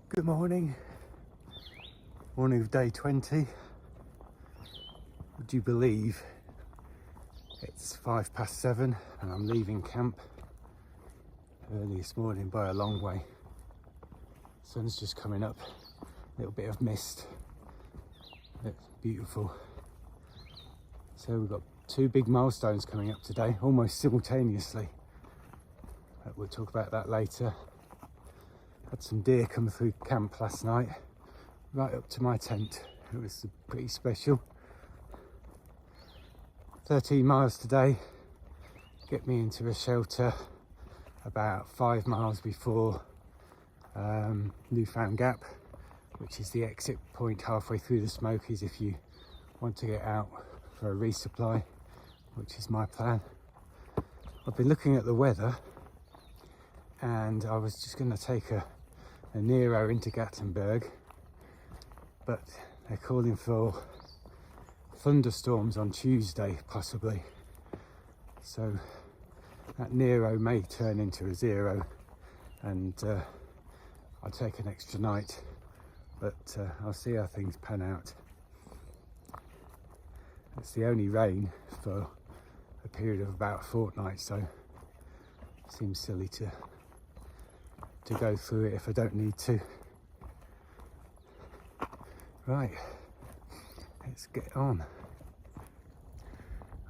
Good morning of day 20. Would you believe it's 7:05 and I'm leaving camp early this morning by a long way. Sun's just coming up, a little bit of mist. It's beautiful. So we've got two big milestones coming up today, almost simultaneously. But we'll talk about that later. Had some deer come through camp last night, right up to my tent. It was pretty special. 13 miles today, get me into a shelter about 5 miles before Newfound Gap, which is the exit point halfway through the Smokies if you want to get out for a resupply, which is my plan. I've been looking at the weather and I was just going to take a Nero into Gatlinburg, but they're calling for thunderstorms on Tuesday possibly, so that Nero may turn into a Zero and I'll take an extra night, but I'll see how things pan out. It's the only rain for a period of about a fortnight, so it seems silly to go through it if I don't need to. Right, let's get on.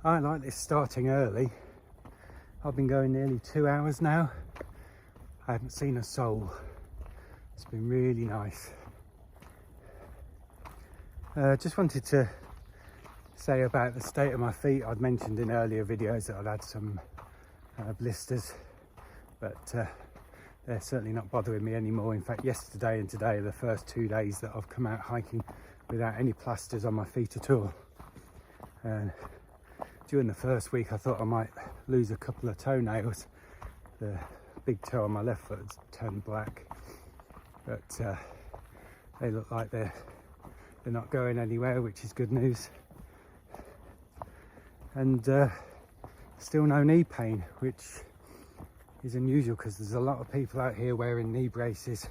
I like this starting early. I've been going nearly 2 hours now. I haven't seen a soul. It's been really nice. Just wanted to say about the state of my feet. I'd mentioned in earlier videos that I'd had some blisters, but they're certainly not bothering me anymore. In fact, yesterday and today are the first 2 days that I've come out hiking without any plasters on my feet at all. And during the first week I thought I might lose a couple of toenails. The big toe on my left foot has turned black, but they look like they're not going anywhere, which is good news. And still no knee pain, which is unusual because there's a lot of people out here wearing knee braces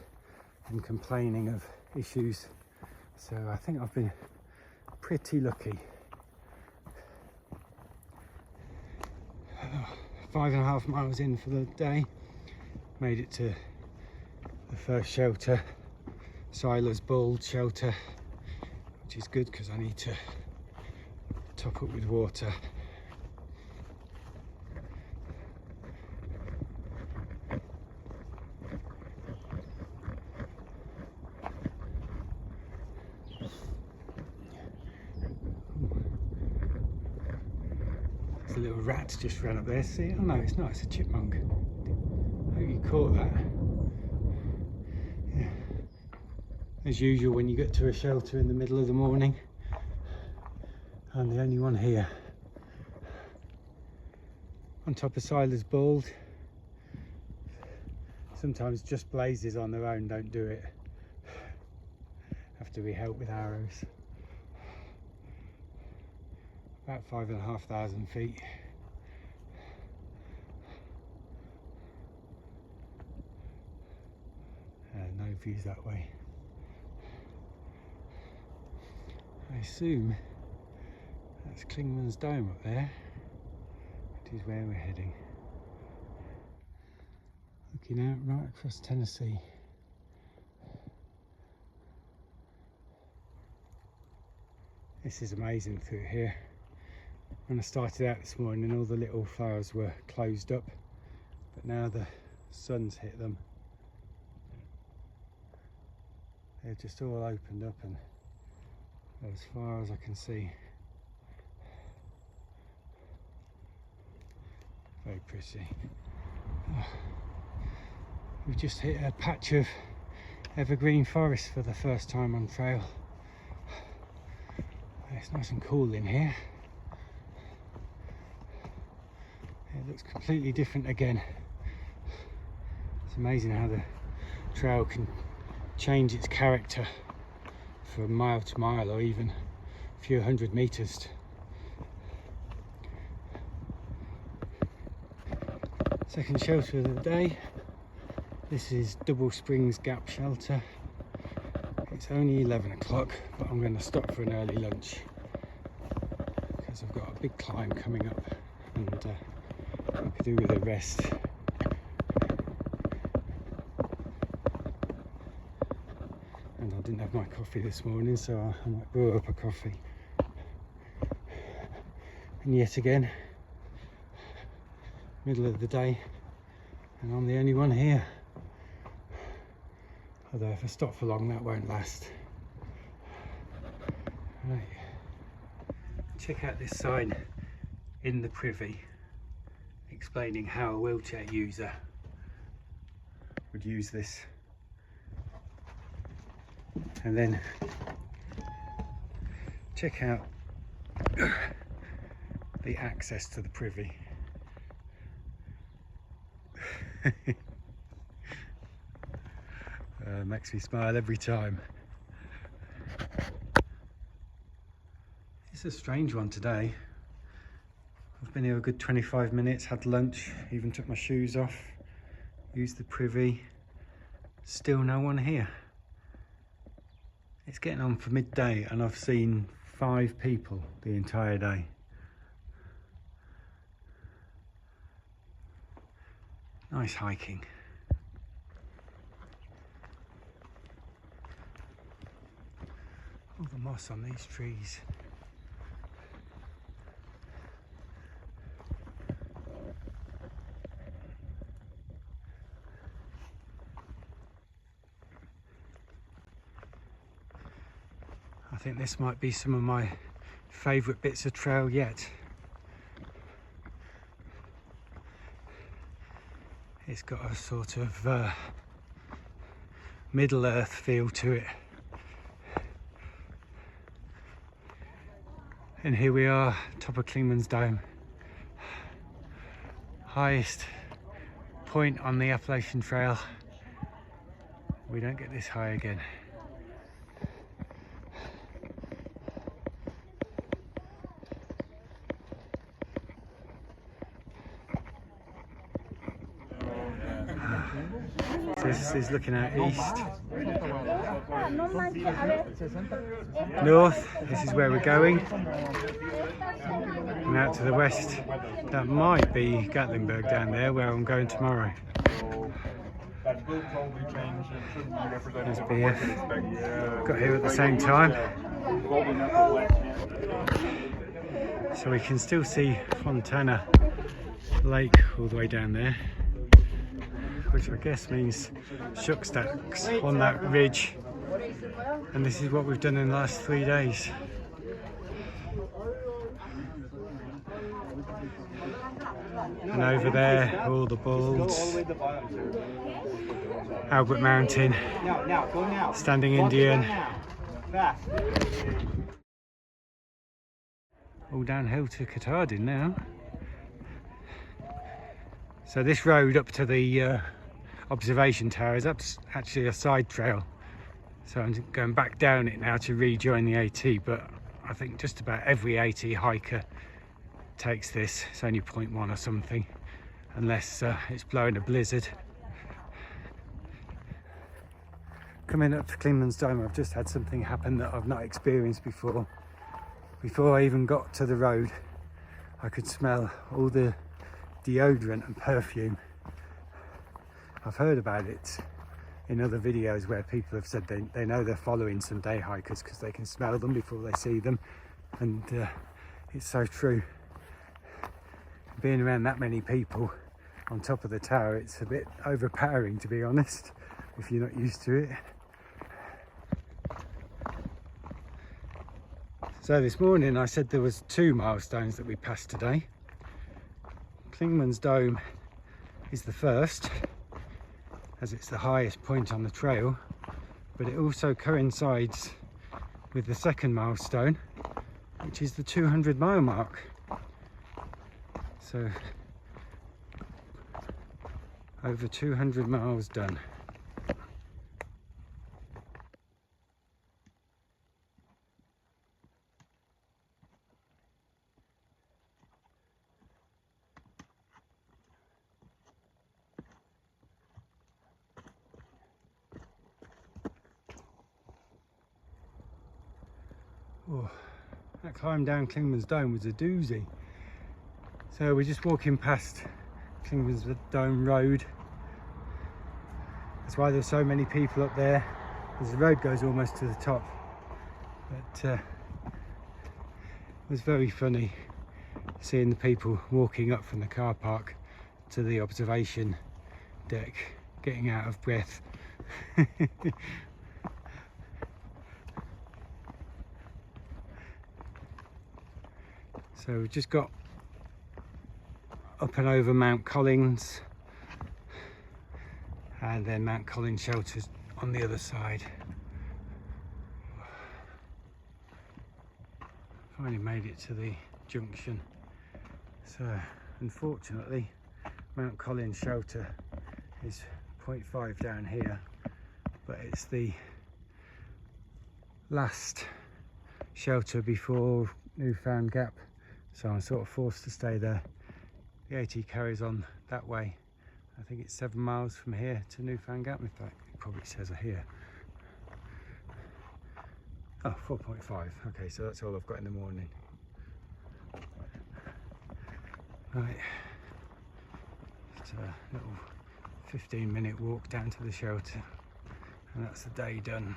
and complaining of issues. So I think I've been pretty lucky. 5.5 miles in for the day. Made it to the first shelter, Siler's Bald shelter, which is good because I need to top up with water. A little rat just ran up there. See? Oh no, it's not, it's a chipmunk. I hope you caught that. Yeah. As usual, when you get to a shelter in the middle of the morning, I'm the only one here. On top of Siler's Bald. Sometimes just blazes on their own don't do it. Have to be helped with arrows. About 5,500 feet. No views that way. I assume that's Clingman's Dome up there, which is where we're heading. Looking out right across Tennessee. This is amazing through here. When I started out this morning, all the little flowers were closed up, but now the sun's hit them. They're just all opened up, and as far as I can see, very pretty. We've just hit a patch of evergreen forest for the first time on trail. It's nice and cool in here. It looks completely different again. It's amazing how the trail can change its character from mile to mile, or even a few hundred meters. Second shelter of the day. This is Double Springs Gap Shelter. It's only 11 o'clock, but I'm going to stop for an early lunch because I've got a big climb coming up, and I could do with a rest. And I didn't have my coffee this morning, so I might brew up a coffee. And yet again, middle of the day, and I'm the only one here. Although if I stop for long, that won't last. Right. Check out this sign in the privy explaining how a wheelchair user would use this. And then check out the access to the privy. Makes me smile every time. It's a strange one today. I've been here a good 25 minutes, had lunch, even took my shoes off, used the privy. Still no one here. It's getting on for midday and I've seen 5 people the entire day. Nice hiking. All the moss on these trees. I think this might be some of my favourite bits of trail yet. It's got a sort of Middle Earth feel to it. And here we are, top of Clingman's Dome. Highest point on the Appalachian Trail. We don't get this high again. So this is looking out east. North, this is where we're going. And out to the west, that might be Gatlinburg down there, where I'm going tomorrow. There's BF. Got here at the same time. So we can still see Fontana Lake all the way down there, which I guess means shuck stacks on that ridge. And this is what we've done in the last 3 days. And over there, all the bulls, Albert Mountain, Standing Indian. All downhill to Katahdin now. So this road up to the observation tower is actually a side trail. So I'm going back down it now to rejoin the AT, but I think just about every AT hiker takes this. It's only 0.1 or something, unless it's blowing a blizzard. Coming up to Clingman's Dome, I've just had something happen that I've not experienced before. Before I even got to the road, I could smell all the deodorant and perfume. I've heard about it in other videos where people have said they know they're following some day hikers because they can smell them before they see them, and it's so true. Being around that many people on top of the tower, it's a bit overpowering, to be honest, if you're not used to it. So this morning I said there was 2 milestones that we passed today. Clingman's Dome is the first, as it's the highest point on the trail, but it also coincides with the second milestone, which is the 200 mile mark. So over 200 miles done. Oh, that climb down Clingman's Dome was a doozy. So we're just walking past Clingman's Dome Road. That's why there's so many people up there, because the road goes almost to the top. But it was very funny seeing the people walking up from the car park to the observation deck, getting out of breath. So we've just got up and over Mount Collins, and then Mount Collins shelters on the other side. Finally made it to the junction. So unfortunately Mount Collins shelter is 0.5 down here, but it's the last shelter before Newfound Gap, so I'm sort of forced to stay there. The AT carries on that way. I think it's 7 miles from here to Newfound Gap. In fact, it probably says here. Oh, 4.5. Okay, so that's all I've got in the morning. Right, it's a little 15-minute walk down to the shelter, and that's the day done.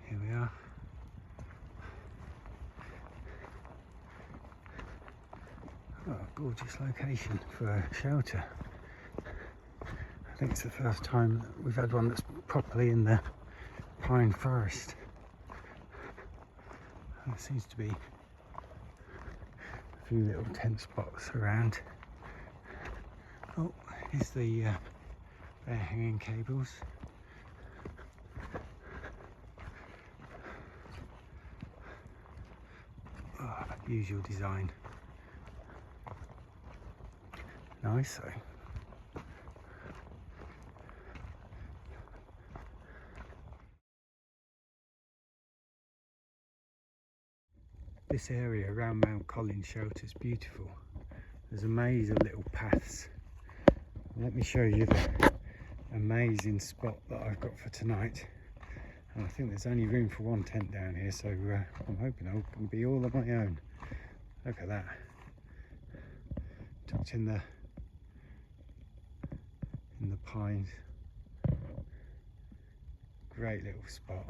Here we are. Oh, gorgeous location for a shelter. I think it's the first time that we've had one that's properly in the pine forest. There seems to be a few little tent spots around. Oh, here's the bare hanging cables. Oh, usual design. Nice though. This area around Mount Collins shelter is beautiful. There's a maze of little paths. Let me show you the amazing spot that I've got for tonight. And I think there's only room for one tent down here, so I'm hoping I'm going to be all on my own. Look at that. Tucked in the pines. Great little spot.